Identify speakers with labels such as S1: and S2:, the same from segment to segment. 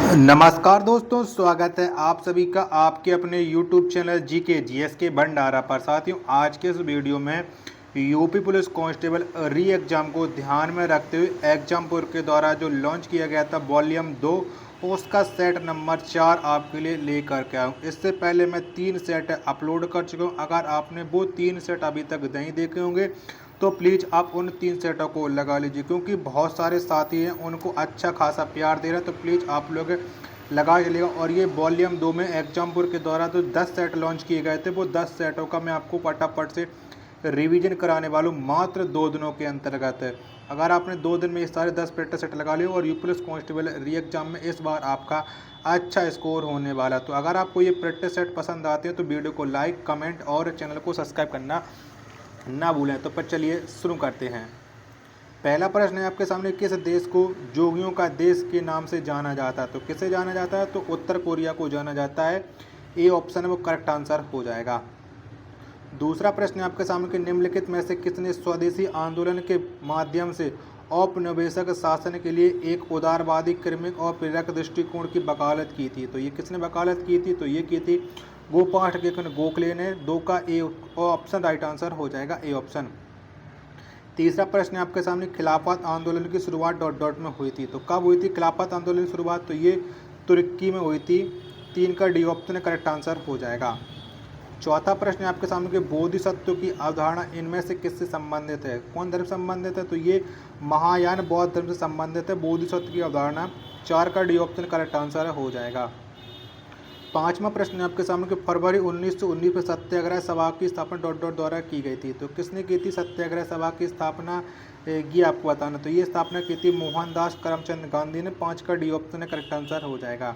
S1: नमस्कार दोस्तों, स्वागत है आप सभी का आपके अपने YouTube चैनल जीके जीएस के भंडारा पर। साथियों, आज के इस वीडियो में यूपी पुलिस कांस्टेबल री एग्ज़ाम को ध्यान में रखते हुए एग्जामपुर के द्वारा जो लॉन्च किया गया था वॉल्यूम 2, उसका सेट नंबर 4 आपके लिए लेकर के आऊँ। इससे पहले मैं 3 सेट अपलोड कर चुका हूँ। अगर आपने वो 3 सेट अभी तक नहीं देखे होंगे तो प्लीज़ आप उन 3 सेटों को लगा लीजिए, क्योंकि बहुत सारे साथी हैं उनको अच्छा खासा प्यार दे रहे हैं। तो प्लीज़ आप लोग लगा चलिएगा। और ये वॉल्यूम 2 में एग्जामपुर के द्वारा जो 10 सेट लॉन्च किए गए थे, वो 10 सेटों का मैं आपको फटाफट से रिवीजन कराने वाला हूँ, मात्र 2 दिनों के अंतर्गत है। अगर आपने 2 दिन में ये सारे 10 प्रैक्टिस सेट लगा लिए और यूपी पुलिस कांस्टेबल री एग्जाम में इस बार आपका अच्छा स्कोर होने वाला। तो अगर आपको ये प्रैक्टिस सेट पसंद आते हैं तो वीडियो को लाइक, कमेंट और चैनल को सब्सक्राइब करना ना भूलें। तो पर चलिए शुरू करते हैं। पहला प्रश्न है आपके सामने, किस देश को जोगियों का देश के नाम से जाना जाता है? तो किसे जाना जाता है? तो उत्तर कोरिया को जाना जाता है। ए ऑप्शन है वो करेक्ट आंसर हो जाएगा। दूसरा प्रश्न है आपके सामने कि निम्नलिखित में से किसने स्वदेशी आंदोलन के माध्यम से औपनिवेशिक शासन के लिए एक उदारवादी, क्रमिक और प्रेरक दृष्टिकोण की वकालत की थी? तो ये किसने वकालत की थी? तो ये की थी गोपाल गोखले ने। 2 का ए ऑप्शन राइट आंसर हो जाएगा, ए ऑप्शन। तीसरा प्रश्न है आपके सामने, खिलाफत आंदोलन की शुरुआत डॉट डॉट में हुई थी? तो कब हुई थी खिलाफत आंदोलन की शुरुआत? तो ये तुर्की में हुई थी। 3 का डी ऑप्शन करेक्ट आंसर हो जाएगा। चौथा प्रश्न है आपके सामने कि बोधिसत्व की अवधारणा इनमें से किससे संबंधित है? कौन धर्म संबंधित है? तो ये महायान बौद्ध धर्म से संबंधित है बोधिसत्व की अवधारणा। 4 का डी ऑप्शन करेक्ट आंसर हो जाएगा। पांचवा प्रश्न है आपके सामने कि फरवरी 1919 में सत्याग्रह सभा की स्थापना डॉट डॉट द्वारा की गई थी? तो किसने की थी सत्याग्रह सभा की स्थापना? ये आपको बताना। तो ये स्थापना की थी मोहनदास करमचंद गांधी ने। 5 का डी ऑप्शन करेक्ट आंसर हो जाएगा।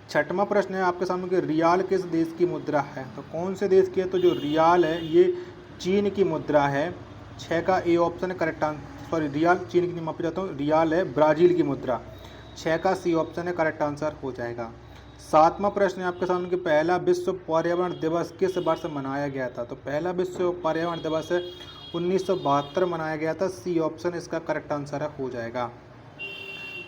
S1: छठवां प्रश्न है आपके सामने कि रियाल किस देश की मुद्रा है? तो कौन से देश की है? तो जो रियाल है ये चीन की मुद्रा है। 6 का A option correct answer, sorry रियाल चीन की, माफ जाता हूँ, रियाल है ब्राज़ील की मुद्रा। 6 का सी ऑप्शन है करेक्ट आंसर हो जाएगा। सातवां प्रश्न है आपके सामने कि पहला विश्व पर्यावरण दिवस किस वर्ष मनाया गया था? तो पहला विश्व पर्यावरण दिवस 1972 मनाया गया था। सी ऑप्शन इसका करेक्ट आंसर हो जाएगा।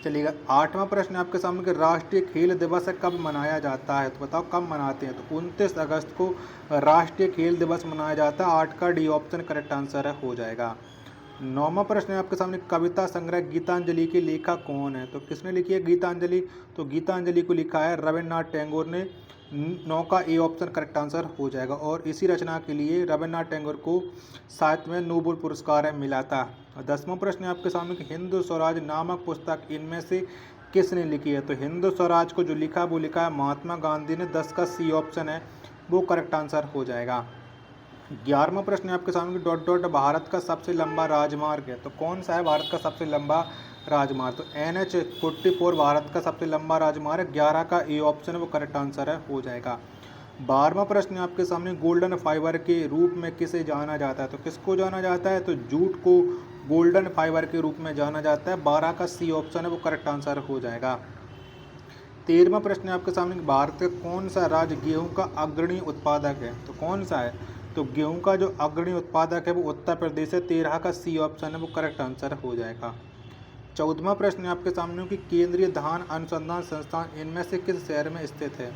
S1: चलिएगा, आठवां प्रश्न है आपके सामने कि राष्ट्रीय खेल दिवस कब मनाया जाता है? तो बताओ कब मनाते हैं? तो 29 अगस्त को राष्ट्रीय खेल दिवस मनाया जाता है। 8 का डी ऑप्शन करेक्ट आंसर हो जाएगा। नौवां प्रश्न है आपके सामने, कविता संग्रह गीतांजलि के लेखक कौन है? तो किसने लिखी है गीतांजलि? तो गीतांजलि को लिखा है रविन्द्रनाथ टैगोर ने। 9 का ए ऑप्शन करेक्ट आंसर हो जाएगा। और इसी रचना के लिए रविन्द्रनाथ टैगोर को साहित्य में नोबेल पुरस्कार मिला था। 10वां प्रश्न है आपके सामने कि हिंद स्वराज नामक पुस्तक इनमें से किसने लिखी है? तो हिंद स्वराज को जो लिखा वो लिखा है महात्मा गांधी ने। 10 का सी ऑप्शन है वो करेक्ट आंसर हो जाएगा। 11वां प्रश्न है आपके सामने डॉट डॉट भारत का सबसे लंबा राजमार्ग है? तो कौन सा है भारत का सबसे लंबा राजमार्ग? तो NH-44 भारत का सबसे लंबा राजमार्ग। 11 का ए ऑप्शन वो करेक्ट आंसर है हो जाएगा। 12वां प्रश्न है आपके सामने, गोल्डन फाइबर के रूप में किसे जाना जाता है? तो किसको जाना जाता है? तो जूट को गोल्डन फाइबर के रूप में जाना जाता है। 12 का सी ऑप्शन है वो करेक्ट आंसर हो जाएगा। 13वां प्रश्न है आपके सामने, भारत का कौन सा राज्य गेहूं का अग्रणी उत्पादक है? तो कौन सा है? तो गेहूं का जो अग्रणी उत्पादक है वो उत्तर प्रदेश है। 13 का सी ऑप्शन है वो करेक्ट आंसर हो जाएगा। 14वां प्रश्न है आपके सामने कि केंद्रीय धान अनुसंधान संस्थान इनमें से किस शहर में स्थित है?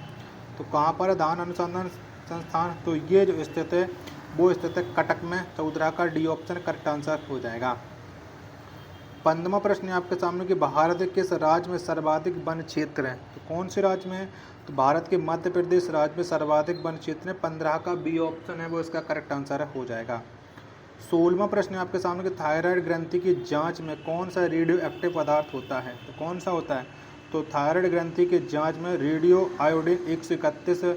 S1: तो कहाँ पर है धान अनुसंधान संस्थान? तो ये जो स्थित है वो स्थित है कटक में। 14 का डी ऑप्शन करेक्ट आंसर हो जाएगा। 15वां प्रश्न है आपके सामने कि भारत के किस राज्य में सर्वाधिक वन क्षेत्र है? तो कौन से राज्य में है? तो भारत के मध्य प्रदेश राज्य में सर्वाधिक वन क्षेत्र है। 15 का बी ऑप्शन है वो इसका करेक्ट आंसर हो जाएगा। 16वां प्रश्न है आपके सामने कि थायराइड ग्रंथि की जांच में कौन सा रेडियो एक्टिव पदार्थ होता है? तो कौन सा होता है? तो थायराइड ग्रंथि की जांच में रेडियो आयोडीन 131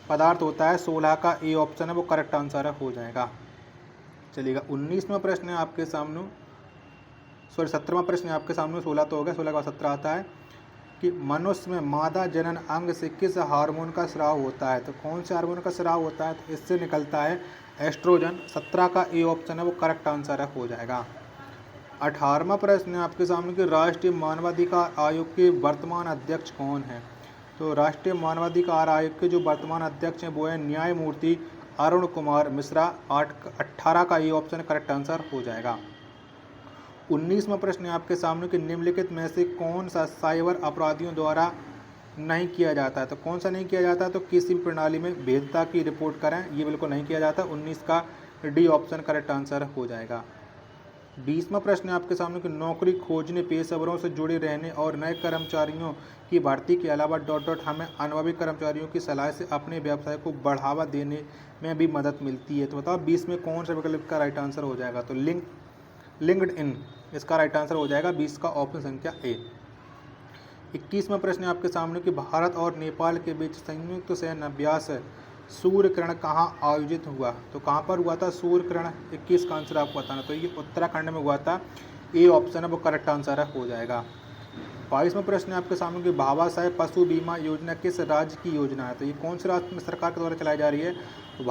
S1: पदार्थ होता है। 16 का ए ऑप्शन है वो करेक्ट आंसर हो जाएगा। चलिएगा, 19वां प्रश्न है आपके सामने, सॉरी 17वां प्रश्न है आपके सामने। 16 तो हो गया, 16 का 17 आता है कि मनुष्य में मादा जनन अंग से किस हार्मोन का स्राव होता है? तो कौन से हार्मोन का स्राव होता है? तो इससे निकलता है एस्ट्रोजन। 17 का ए ऑप्शन है वो करेक्ट आंसर हो जाएगा। 18वां प्रश्न है आपके सामने कि राष्ट्रीय मानवाधिकार आयोग के वर्तमान अध्यक्ष कौन है? तो राष्ट्रीय मानवाधिकार आयोग के जो वर्तमान अध्यक्ष हैं वो है न्यायमूर्ति अरुण कुमार मिश्रा। 18 का ए ऑप्शन करेक्ट आंसर हो जाएगा। 19वां प्रश्न है आपके सामने कि निम्नलिखित में से कौन सा साइबर अपराधियों द्वारा नहीं किया जाता है। तो कौन सा नहीं किया जाता? तो किसी भी प्रणाली में भेद्यता की रिपोर्ट करें, ये बिल्कुल नहीं किया जाता। 19 का डी ऑप्शन करेक्ट आंसर हो जाएगा। 20वां प्रश्न है आपके सामने कि नौकरी खोजने, पेशेवरों से जुड़े रहने और नए कर्मचारियों की भर्ती के अलावा हमें अनुभवी कर्मचारियों की सलाह से अपने व्यवसाय को बढ़ावा देने में भी मदद मिलती है। तो बताओ 20 में कौन सा विकल्प का राइट आंसर हो जाएगा? तो लिंक्ड इन इसका राइट आंसर हो जाएगा 20 का ऑप्शन संख्या ए। 21वां प्रश्न है आपके सामने कि भारत और नेपाल के बीच संयुक्त सैन्य अभ्यास सूर्य किरण कहाँ आयोजित हुआ? तो कहाँ पर हुआ था सूर्य किरण? 21 का आंसर आपको बताना। तो ये उत्तराखंड में हुआ था। ए ऑप्शन है वो करेक्ट आंसर हो जाएगा। 22वां प्रश्न है आपके सामने कि भाभा साहेब पशु बीमा योजना किस राज्य की योजना है? तो ये कौन से राज्य में सरकार के द्वारा चलाई जा रही है? तो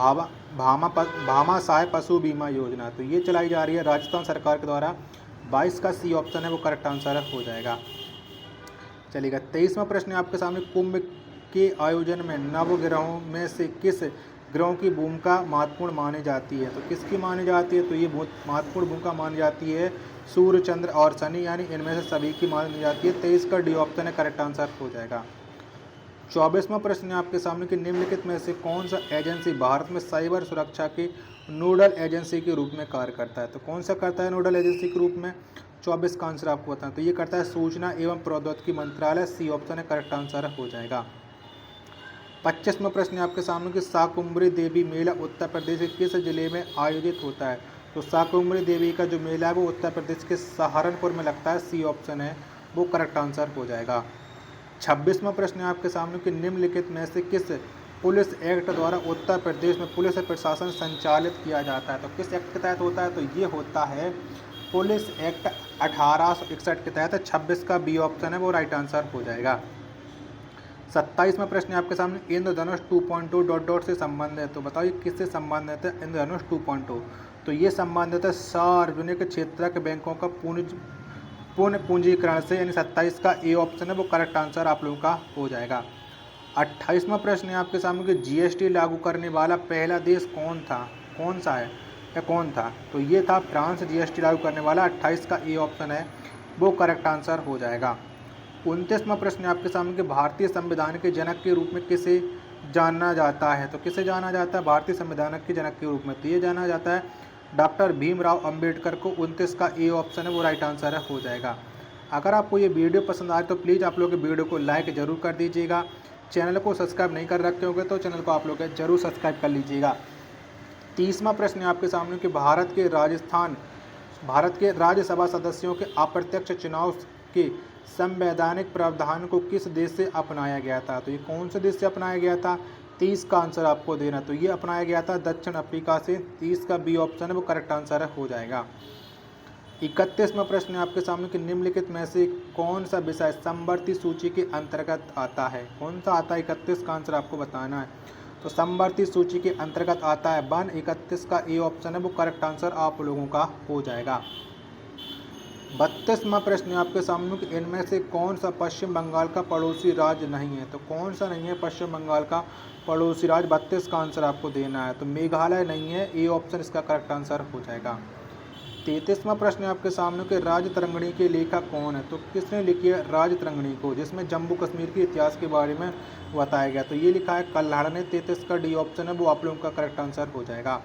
S1: भामा साहेब पशु बीमा योजना, तो ये चलाई जा रही है राजस्थान सरकार के द्वारा। 22 का सी ऑप्शन है वो करेक्ट आंसर हो जाएगा। चलिएगा 23वां प्रश्न है आपके सामने कुंभ के आयोजन में नवग्रहों में से किस ग्रहों की भूमिका महत्वपूर्ण मानी जाती है? तो किसकी मानी जाती है? तो ये बहुत महत्वपूर्ण भूमिका मानी जाती है सूर्य, चंद्र और शनि, यानी इनमें से सभी की मानी जाती है। 23 का डी ऑप्शन है करेक्ट आंसर हो जाएगा। 24वां प्रश्न है आपके सामने कि निम्नलिखित में से कौन सा एजेंसी भारत में साइबर सुरक्षा की नोडल एजेंसी के रूप में कार्य करता है? तो कौन सा करता है नोडल एजेंसी के रूप में? 24 का आंसर आपको बताना। तो ये करता है सूचना एवं प्रौद्योगिकी मंत्रालय। सी ऑप्शन है करेक्ट आंसर हो जाएगा। 25वां प्रश्न है आपके सामने कि शाकुंभरी देवी मेला उत्तर प्रदेश के किस जिले में आयोजित होता है? तो शाकुंभरी देवी का जो मेला है वो उत्तर प्रदेश के सहारनपुर में लगता है। सी ऑप्शन है वो करेक्ट आंसर हो जाएगा। 26वां प्रश्न है आपके सामने कि निम्नलिखित में से किस पुलिस एक्ट द्वारा उत्तर प्रदेश में पुलिस प्रशासन संचालित किया जाता है? तो किस एक्ट के तहत होता है? तो ये होता है पुलिस एक्ट 1861 के तहत। 26 का बी ऑप्शन है वो राइट आंसर हो जाएगा। 27वां प्रश्न है आपके सामने इंद्रधनुष 2.2 से संबंधित है। तो बताइए किससे संबंधित है इंद्रधनुष 2.2? तो ये संबंधित है सार्वजनिक क्षेत्र के बैंकों का पुनः पूंजीकरण से, यानी 27 का ए ऑप्शन है वो करेक्ट आंसर आप लोगों का हो जाएगा। 28वां प्रश्न है आपके सामने कि जीएसटी लागू करने वाला पहला देश कौन था? कौन सा है या कौन था? तो ये था फ्रांस जीएसटी लागू करने वाला। 28 का ए ऑप्शन है वो करेक्ट आंसर हो जाएगा। 29वां प्रश्न है आपके सामने कि भारतीय संविधान के जनक के रूप में किसे जाना जाता है? तो किसे जाना जाता है भारतीय संविधान के जनक के रूप में? तो ये जाना जाता है डॉक्टर भीमराव अंबेडकर को। 29 का ए ऑप्शन है वो राइट आंसर है हो जाएगा। अगर आपको ये वीडियो पसंद आए तो प्लीज़ आप लोग वीडियो को लाइक जरूर कर दीजिएगा। चैनल को सब्सक्राइब नहीं कर रखे होंगे तो चैनल को आप लोग जरूर सब्सक्राइब कर लीजिएगा। 30वां प्रश्न है आपके सामने कि भारत के राज्यसभा सदस्यों के अप्रत्यक्ष चुनाव के संवैधानिक प्रावधान को किस देश से अपनाया गया था? तो ये कौन से देश से अपनाया गया था? 30 का आंसर आपको देना। तो ये अपनाया गया था दक्षिण अफ्रीका से। 30 का बी ऑप्शन है वो करेक्ट आंसर हो जाएगा। 31वां प्रश्न है आपके सामने कि निम्नलिखित में से कौन सा विषय समवर्ती सूची के अंतर्गत आता है? कौन सा आता है? 31 का आंसर आपको बताना है। तो समवर्ती सूची के अंतर्गत आता है वन। 31 का ए ऑप्शन है वो करेक्ट आंसर आप लोगों का हो जाएगा। 32वां प्रश्न है आपके सामने कि इनमें से कौन सा पश्चिम बंगाल का पड़ोसी राज्य नहीं है? तो कौन सा नहीं है पश्चिम बंगाल का पड़ोसी राज्य? 32 का आंसर आपको देना है। तो मेघालय नहीं है। ए ऑप्शन इसका करेक्ट आंसर हो जाएगा। 33वां प्रश्न है आपके सामने कि राज तरंगिणी के लेखक कौन है? तो किसने लिखी है राज तरंगिणी को, जिसमें जम्मू कश्मीर के इतिहास के बारे में बताया गया? तो ये लिखा है कल्हड़ ने। 33 का डी ऑप्शन है वो आप लोगों का करेक्ट आंसर हो जाएगा।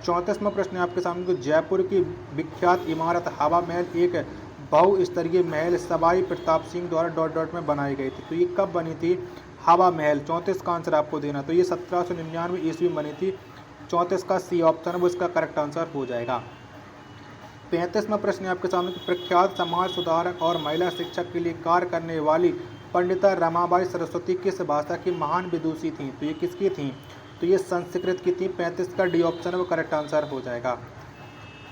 S1: 34वां प्रश्न है आपके सामने कि जयपुर की विख्यात इमारत हवा महल एक बहुस्तरीय महल सवाई प्रताप सिंह द्वारा में बनाई गई थी। तो ये कब बनी थी हवा महल? 34 का आंसर आपको देना। तो ये 1799 ईस्वी में बनी थी। 34 का सी ऑप्शन वो इसका करेक्ट आंसर हो जाएगा। 35वां प्रश्न है आपके सामने कि प्रख्यात समाज सुधारक और महिला शिक्षक के लिए कार्य करने वाली पंडिता रमाबाई सरस्वती किस भाषा की महान विदुषी थी? तो ये किसकी थी? तो ये संस्कृत की थी। 35 का डी ऑप्शन है वो करेक्ट आंसर हो जाएगा।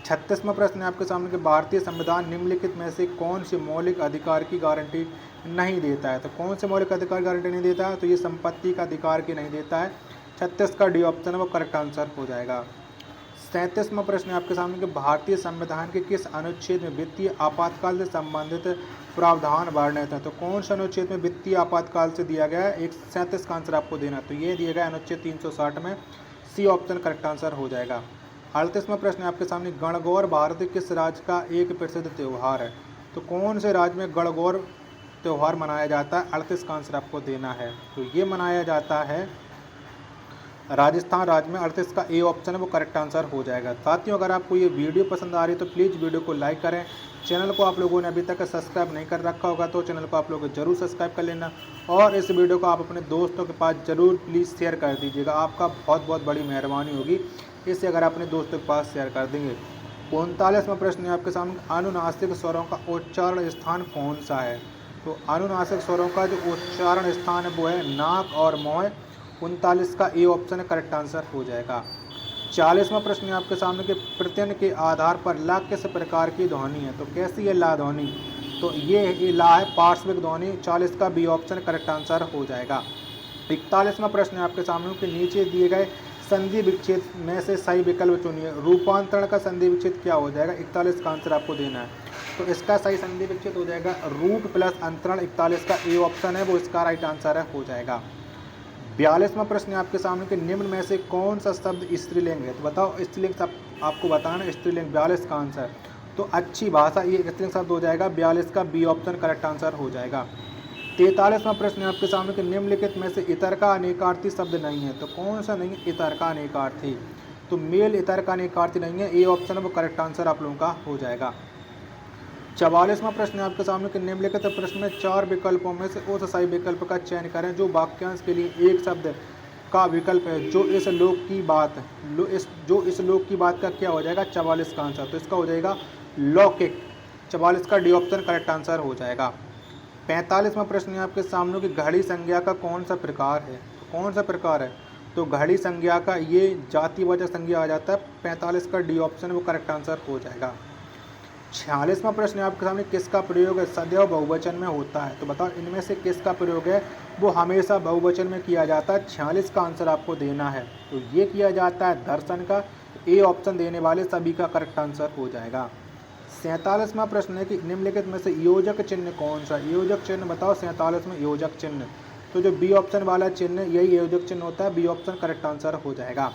S1: 36वां प्रश्न है आपके सामने कि भारतीय संविधान निम्नलिखित में से कौन से मौलिक अधिकार की गारंटी नहीं देता है? तो कौन से मौलिक अधिकार की गारंटी नहीं देता है? तो ये संपत्ति का अधिकार की नहीं देता है। 36 का डी ऑप्शन है वो करेक्ट आंसर हो जाएगा। 37वां प्रश्न है आपके सामने कि भारतीय संविधान के किस अनुच्छेद में वित्तीय आपातकाल से संबंधित प्रावधान वर्णित है? तो कौन सा अनुच्छेद में वित्तीय आपातकाल से दिया गया है? 37 का आंसर आपको देना। तो ये दिया गया अनुच्छेद 360 में। सी ऑप्शन करेक्ट आंसर हो जाएगा। 38वां प्रश्न है आपके सामने गणगौर भारत के किस राज्य का एक प्रसिद्ध त्यौहार है? तो कौन से राज्य में गणगौर त्यौहार मनाया जाता है? 38 का आंसर आपको देना है। तो ये मनाया जाता है राजस्थान राज्य में। 38 का ए ऑप्शन है वो करेक्ट आंसर हो जाएगा। साथियों, अगर आपको ये वीडियो पसंद आ रही है तो प्लीज़ वीडियो को लाइक करें। चैनल को आप लोगों ने अभी तक सब्सक्राइब नहीं कर रखा होगा तो चैनल को आप लोग जरूर सब्सक्राइब कर लेना, और इस वीडियो को आप अपने दोस्तों के पास जरूर प्लीज़ शेयर कर दीजिएगा। आपका बहुत बहुत बड़ी मेहरबानी होगी इससे अगर अपने दोस्तों के पास शेयर कर देंगे। 39वां प्रश्न है आपके सामने, अनुनासिक स्वरों का उच्चारण स्थान कौन सा है? तो अनुनासिक स्वरों का जो उच्चारण स्थान है वो है नाक और मुंह। 39 का ए ऑप्शन है करेक्ट आंसर हो जाएगा। 40वां प्रश्न है आपके सामने कि प्रत्यय के आधार पर ला किस प्रकार की ध्वनि है? तो कैसी है ला ध्वनि? तो ये ला है पार्श्विक ध्वनि। 40 का बी ऑप्शन करेक्ट आंसर हो जाएगा। 41वां प्रश्न है आपके सामने कि नीचे दिए गए संधि विच्छेद में से सही विकल्प चुनिए। रूपांतरण का संधि विच्छेद क्या हो जाएगा? 41 का आंसर आपको देना है। तो इसका सही संधि विच्छेद हो जाएगा रूप प्लस अंतरण। 41 का ए ऑप्शन है वो इसका राइट आंसर है हो जाएगा। 42वां प्रश्न है आपके सामने कि निम्न में से कौन सा शब्द स्त्रीलिंग है? तो बताओ स्त्रीलिंग शब्द आपको बताना। स्त्रीलिंग 42 का आंसर, तो अच्छी भाषा ये स्त्रीलिंग शब्द हो जाएगा। 42 का बी ऑप्शन करेक्ट आंसर हो जाएगा। 43वां प्रश्न है आपके सामने कि निम्नलिखित में से इतर का अनेकार्थी शब्द नहीं है? तो कौन सा नहीं है इतर का अनेकार्थी? तो मेल इतर का अनेकार्थी नहीं है। ए ऑप्शन है वो करेक्ट आंसर आप लोगों का हो जाएगा। 44वां प्रश्न है आपके सामने कि निम्नलिखित प्रश्न में 4 विकल्पों में से उस सही विकल्प का चयन करें जो वाक्यांश के लिए एक शब्द का विकल्प है जो इस लोक की बात इस लोक की बात का क्या हो जाएगा? 44 का आंसर, तो इसका हो जाएगा लौकिक। 44 का डी ऑप्शन करेक्ट आंसर हो जाएगा। 45वां प्रश्न है आपके सामने कि घड़ी संज्ञा का कौन सा प्रकार है? तो कौन सा प्रकार है? तो घड़ी संज्ञा का ये जातिवाचक संज्ञा आ जाता है। 45 का डी ऑप्शन वो करेक्ट आंसर हो जाएगा। 46वां प्रश्न है आपके सामने किसका प्रयोग है सदैव बहुवचन में होता है? तो बताओ इनमें से किसका प्रयोग है वो हमेशा बहुवचन में किया जाता है? 46 का आंसर आपको देना है। तो ये किया जाता है दर्शन का। ए ऑप्शन देने वाले सभी का करेक्ट आंसर हो जाएगा। 47वां प्रश्न है कि निम्नलिखित में से योजक चिन्ह कौन सा? योजक चिन्ह बताओ 47 में योजक चिन्ह, तो जो बी ऑप्शन वाला चिन्ह यही योजक चिन्ह होता है। बी ऑप्शन करेक्ट आंसर हो जाएगा।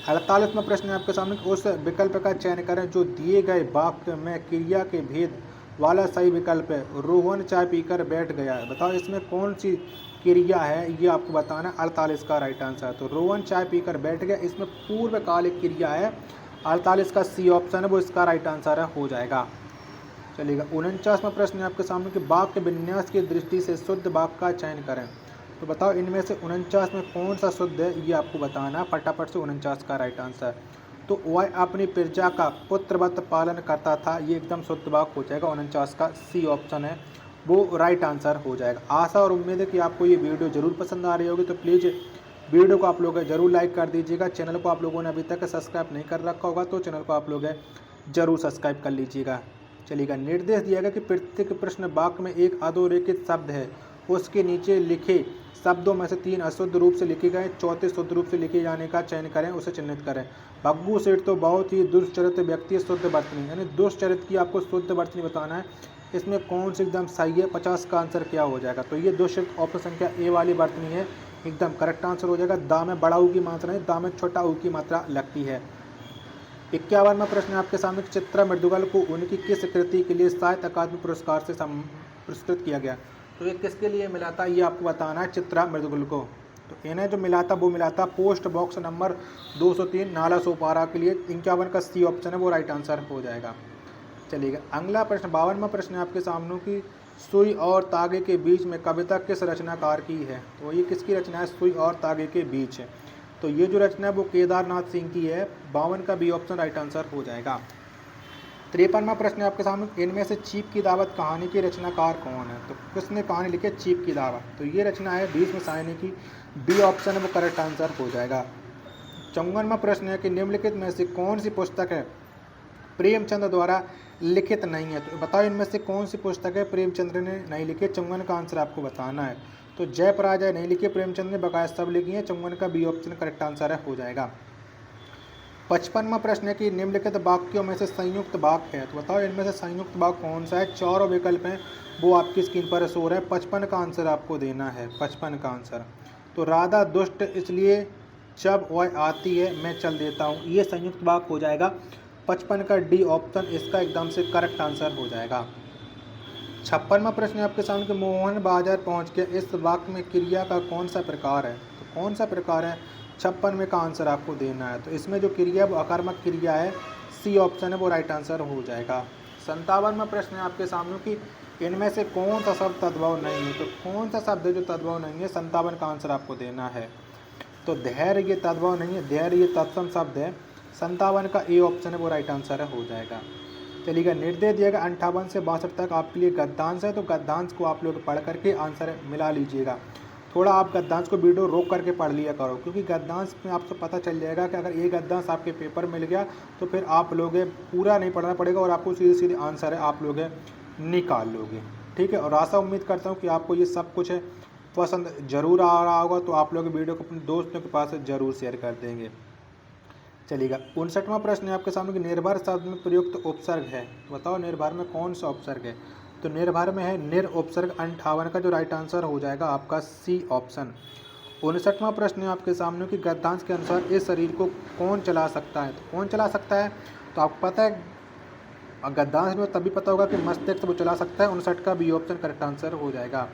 S1: 48वां प्रश्न है आपके सामने उस विकल्प का चयन करें जो दिए गए वाक्य में क्रिया के भेद वाला सही विकल्प है। रोहन चाय पीकर बैठ गया है। बताओ इसमें कौन सी क्रिया है ये आपको बताना। 48 का राइट आंसर, तो रोहन चाय पीकर बैठ गया इसमें पूर्वकालिक क्रिया है। 48 का सी ऑप्शन है वो इसका राइट आंसर है हो जाएगा। चलिएगा 49वां प्रश्न है आपके सामने कि वाक्य विन्यास की दृष्टि से शुद्ध वाक्य का चयन करें। तो बताओ इनमें से 49 में कौन सा शुद्ध है ये आपको बताना है फटाफट से। 49 का राइट आंसर, तो वह अपनी प्रजा का पुत्रवत पालन करता था, ये एकदम शुद्ध वाक्य हो जाएगा। 49 का सी ऑप्शन है वो राइट आंसर हो जाएगा। आशा और उम्मीद है कि आपको ये वीडियो जरूर पसंद आ रही होगी, तो प्लीज़ वीडियो को आप लोग जरूर लाइक कर दीजिएगा। चैनल को आप लोगों ने अभी तक सब्सक्राइब नहीं कर रखा होगा तो चैनल को आप लोग जरूर सब्सक्राइब कर लीजिएगा। चलिएगा निर्देश दिया गया कि प्रत्येक प्रश्न वाक्य में एक अधोरेखित शब्द है, उसके नीचे लिखे शब्दों में से 3 अशुद्ध रूप से लिखे गए, चौथे शुद्ध रूप से लिखे जाने का चयन करें, उसे चिन्हित करें। भग्गू सेठ तो बहुत ही दुष्चरित्र व्यक्ति, शुद्ध वर्तनी, यानी दुष्चरित्र की आपको शुद्ध वर्तनी बताना है। इसमें कौन सी एकदम सही है? 50 का आंसर क्या हो जाएगा? तो ये दुष्चरित्र ऑप्शन संख्या ए वाली वर्तनी है, एकदम करेक्ट आंसर हो जाएगा। दा में बड़ा ऊ की मात्रा नहीं, दा में छोटा ऊ की मात्रा लगती है। 51वां प्रश्न आपके सामने चित्रा मृदुगल को उनकी किस कृति के लिए साहित्य अकादमी पुरस्कार से पुरस्कृत किया गया? तो ये किसके लिए मिला था ये आपको बताना है। चित्रा मृदुगल को तो इन्हें जो मिला था वो मिला था post box number 203 Nala Sopara के लिए। 51 का सी ऑप्शन है वो राइट आंसर हो जाएगा। चलिएगा अगला प्रश्न 52वां प्रश्न है आपके सामने की सुई और तागे के बीच में कविता किस रचनाकार की है? तो ये किसकी रचना है? सुई और तागे के बीच। तो ये जो रचना है वो केदारनाथ सिंह की है। 52 का बी ऑप्शन राइट आंसर हो जाएगा। 53वां प्रश्न है आपके सामने इनमें से चीप की दावत कहानी के रचनाकार कौन है? तो किसने कहानी लिखी है चीप की दावत? तो ये रचना है भीष्म सायनी की। बी ऑप्शन है वो करेक्ट आंसर हो जाएगा। 54वां प्रश्न है कि निम्नलिखित में से कौन सी पुस्तक है प्रेमचंद द्वारा लिखित नहीं है? तो बताओ इनमें से कौन सी पुस्तक है प्रेमचंद्र ने नहीं लिखी है? 54 का आंसर आपको बताना है। तो जय पराजय नहीं लिखी प्रेमचंद ने, बकाया सब लिखी है। 54 का बी ऑप्शन करेक्ट आंसर है हो जाएगा। 55वां प्रश्न है कि निम्नलिखित वाक्यों में से संयुक्त वाक्य है। तो बताओ इनमें से संयुक्त वाक्य कौन सा है? चारों विकल्प हैं वो आपकी स्क्रीन पर शो हो रहा है। 55 का आंसर आपको देना है। 55 का आंसर, तो राधा दुष्ट इसलिए जब वह आती है मैं चल देता हूँ, ये संयुक्त वाक्य हो जाएगा। 55 का डी ऑप्शन इसका एकदम से करेक्ट आंसर हो जाएगा। 56वां प्रश्न है आपके सामने कि मोहन बाजार पहुंच गया, इस वाक्य में क्रिया का कौन सा प्रकार है? तो कौन सा प्रकार है 56 का आंसर आपको देना है। तो इसमें जो क्रिया वो अकर्मक क्रिया है, सी ऑप्शन है वो राइट आंसर हो जाएगा। 57वां प्रश्न है आपके सामने कि इनमें से कौन सा शब्द तद्भव नहीं है? तो कौन सा शब्द है जो तद्भव नहीं है? 57 का आंसर आपको देना है। तो धैर्य ये तद्भव नहीं है, धैर्य ये तत्सम शब्द है। 57 का ए ऑप्शन है वो राइट आंसर है हो जाएगा। चलिएगा, निर्देश दिएगा 58 से 62 तक आपके लिए गद्यांश है, तो गद्यांश को आप लोग पढ़ करके आंसर मिला लीजिएगा। थोड़ा आप गद्यांश को वीडियो रोक करके पढ़ लिया करो, क्योंकि गद्यांश में आपको पता चल जाएगा कि अगर ये गद्यांश आपके पेपर मिल गया तो फिर आप लोग पूरा नहीं पढ़ना पड़ेगा और आपको सीधे सीधे आंसर है आप लोग निकाल लोगे। ठीक है, और आशा उम्मीद करता हूँ कि आपको ये सब कुछ पसंद जरूर आ रहा होगा, तो आप लोग वीडियो को अपने दोस्तों के पास जरूर शेयर कर देंगे। चलिएगा, 59वां प्रश्न है आपके सामने कि निर्भर शब्द में प्रयुक्त उपसर्ग है। बताओ निर्भर में कौन सा उपसर्ग है? तो निर्भर में है निर उपसर्ग। 58 का जो राइट आंसर हो जाएगा आपका सी ऑप्शन। 59वां प्रश्न है आपके सामने कि गद्यांश के अनुसार इस शरीर को कौन चला सकता है? तो कौन चला सकता है? तो आपको पता है गद्यांश में तभी पता होगा कि मस्तिष्क वो चला सकता है। 59 का बी ऑप्शन करेक्ट आंसर हो जाएगा।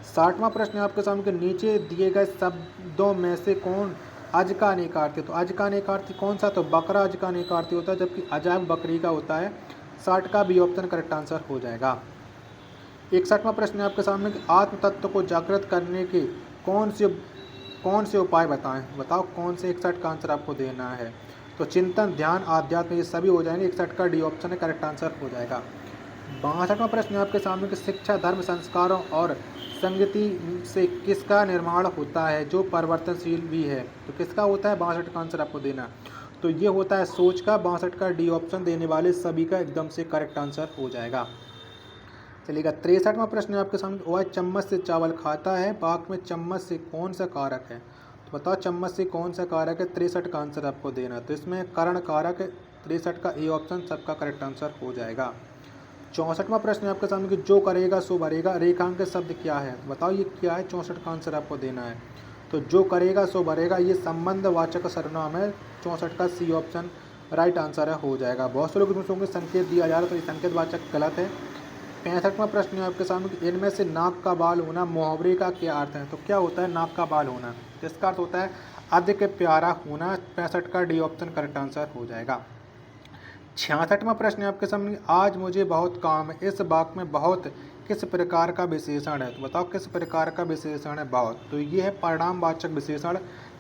S1: 60वां प्रश्न है आपके सामने कि नीचे दिए गए शब्दों में से कौन अज का अनेकार्थी? तो अज का अनेकार्थी कौन सा? तो बकरा अज का अनेकार्थी होता है, जबकि अजाब बकरी का होता है। 60 का बी ऑप्शन करेक्ट आंसर हो जाएगा। 61वां प्रश्न है आपके सामने कि आत्म तत्व को जागृत करने के कौन से उपाय बताएं? बताओ कौन से? 61 का आंसर आपको देना है। तो चिंतन, ध्यान, आध्यात्म ये सभी हो जाएंगे। 61 का डी ऑप्शन है करेक्ट आंसर हो जाएगा। 62वां प्रश्न है आपके सामने कि शिक्षा, धर्म, संस्कारों और संगति से किसका निर्माण होता है जो परिवर्तनशील भी है? तो किसका होता है? 62 का आंसर आपको देना। तो ये होता है सोच का। 62 का डी ऑप्शन देने वाले सभी का एकदम से करेक्ट आंसर हो जाएगा। चलिएगा, 63वां प्रश्न है आपके सामने वह चम्मच से चावल खाता है, वाक्य में चम्मच से कौन सा कारक है? तो बताओ चम्मच से कौन सा कारक है? 63 का आंसर आपको देना। तो इसमें कर्ण कारक है। 63 का ए ऑप्शन सबका करेक्ट आंसर हो जाएगा। 64वां प्रश्न है आपके सामने कि जो करेगा सो भरेगा, रेखांकित शब्द क्या है? बताओ ये क्या है? 64 का आंसर आपको देना है। तो जो करेगा सो भरेगा ये संबंधवाचक सर्वनाम है। 64 का सी ऑप्शन राइट आंसर है हो जाएगा। बहुत से लोग इसमें होंगे संकेत दिया जा रहा है, तो ये संकेतवाचक गलत है। 65वां प्रश्न है आपके सामने कि इनमें से नाक का बाल होना मुहावरे का क्या अर्थ है? तो क्या होता है नाक का बाल होना? इसका अर्थ होता है अधिक प्यारा होना। 65 का डी ऑप्शन करेक्ट आंसर हो जाएगा। 66वां प्रश्न है आपके सामने आज मुझे बहुत काम है, इस वाक्य में बहुत किस प्रकार का विशेषण है? तो बताओ किस प्रकार का विशेषण है बहुत? तो ये है परिणामवाचक विशेषण।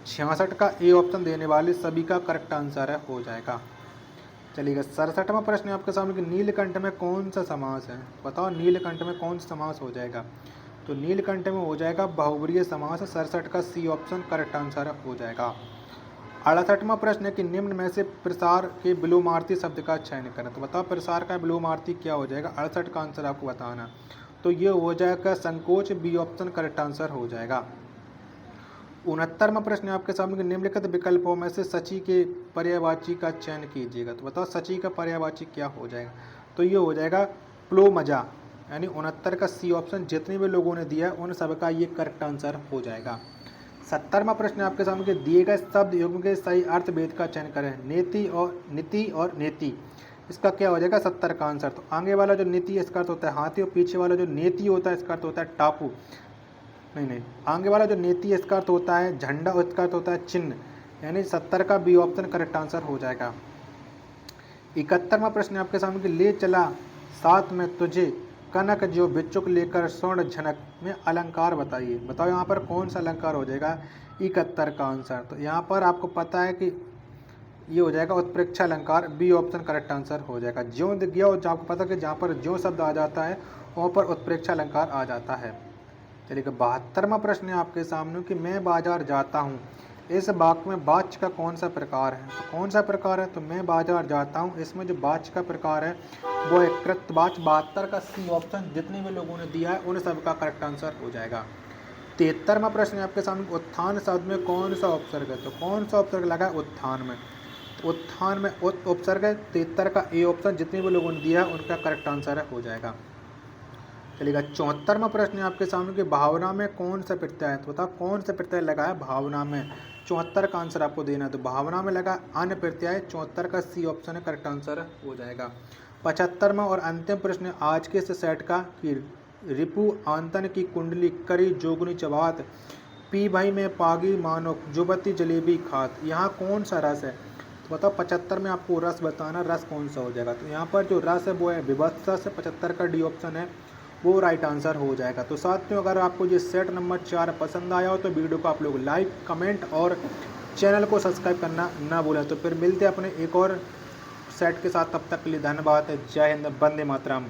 S1: 66 का ए ऑप्शन देने वाले सभी का करेक्ट आंसर है हो जाएगा। चलिएगा, 67वां प्रश्न है आपके सामने कि नीलकंठ में कौन सा समास है? बताओ नीलकंठ में कौन सा समास हो जाएगा? तो नीलकंठ में हो जाएगा बहुब्रीहि समास। 67 का सी ऑप्शन करेक्ट आंसर हो जाएगा। 68वां प्रश्न है कि निम्न में से प्रसार के विलोमार्थी शब्द का चयन करें। तो बताओ प्रसार का विलोमार्थी क्या हो जाएगा? 68 का आंसर आपको बताना। तो ये हो जाएगा संकोच। बी ऑप्शन करेक्ट आंसर हो जाएगा। 69वां प्रश्न है आपके सामने कि निम्नलिखित विकल्पों में से सची के पर्यायवाची का चयन कीजिएगा। तो बताओ सची का पर्यायवाची क्या हो जाएगा? तो ये हो जाएगा प्लोमजा। यानी 69 का सी ऑप्शन जितने भी लोगों ने दिया उन सब का ये करेक्ट आंसर हो जाएगा। 70वां प्रश्न है आपके सामने कि दिए गए शब्द युग्म के सही अर्थ भेद का चयन करें। नीति और नेति, इसका क्या हो जाएगा? 70 का आंसर। तो आगे वाला जो नीति इसका अर्थ होता है हाथी, और पीछे वाला जो नेति होता है इसका अर्थ होता है टापू। नहीं, आगे वाला जो नीति इसका अर्थ होता है झंडा, इसका अर्थ होता है चिन्ह। यानी 70 का बी ऑप्शन करेक्ट आंसर हो जाएगा। 71वां प्रश्न है आपके सामने कि ले चला साथ में तुझे कनक जो बिच्छुक लेकर स्वर्ण झनक में अलंकार बताइए। बताओ यहाँ पर कौन सा अलंकार हो जाएगा? 71 का आंसर। तो यहाँ पर आपको पता है कि ये हो जाएगा उत्प्रेक्ष अलंकार। बी ऑप्शन करेक्ट आंसर हो जाएगा। ज्यों दिख गया और आपको पता है कि जहाँ पर ज्यों शब्द आ जाता है वहाँ पर उत्प्रेक्ष अलंकार आ जाता है। चलिए, 72वां प्रश्न है आपके सामने कि मैं बाजार जाता हूँ, इस वाक्य में वाच्य का कौन सा प्रकार है? तो कौन सा प्रकार है? तो मैं बाजार जाता हूँ, इसमें जो वाच्य का प्रकार है वो है कृतवाच्य। 72 का सी ऑप्शन जितने भी लोगों ने दिया है उन सब का करेक्ट आंसर हो जाएगा। 73वां प्रश्न है आपके सामने उत्थान शब्द में कौन सा उपसर्ग है? तो कौन सा उपसर्ग लगा है उत्थान में? तो उत्थान में उपसर्ग है। 73 का ए ऑप्शन जितने भी लोगों ने दिया है उनका करेक्ट आंसर है हो जाएगा। चलिएगा, 74वां प्रश्न है आपके सामने कि भावना में कौन सा प्रत्यय है? तो बताओ कौन सा प्रत्यय लगा है भावना में? 74 का आंसर आपको देना है। तो भावना में लगा अन्य प्रत्यय। 74 का सी ऑप्शन है करेक्ट आंसर हो जाएगा। 75वां और अंतिम प्रश्न आज के इस सेट का कि रिपु आंतन की कुंडली करी जोगनी चबात पी भाई में पागी मानो जुबती जलेबी खात, यहाँ कौन सा रस है? तो बताओ 75 में आपको रस बताना, रस कौन सा हो जाएगा? तो यहाँ पर जो रस है वो है विभत्स रस, 75 का डी ऑप्शन है वो राइट आंसर हो जाएगा। तो साथियों अगर आपको ये सेट नंबर 4 पसंद आया हो तो वीडियो को आप लोग लाइक कमेंट और चैनल को सब्सक्राइब करना ना भूलें। तो फिर मिलते हैं अपने एक और सेट के साथ, तब तक के लिए धन्यवाद। जय हिंद, वंदे मातरम।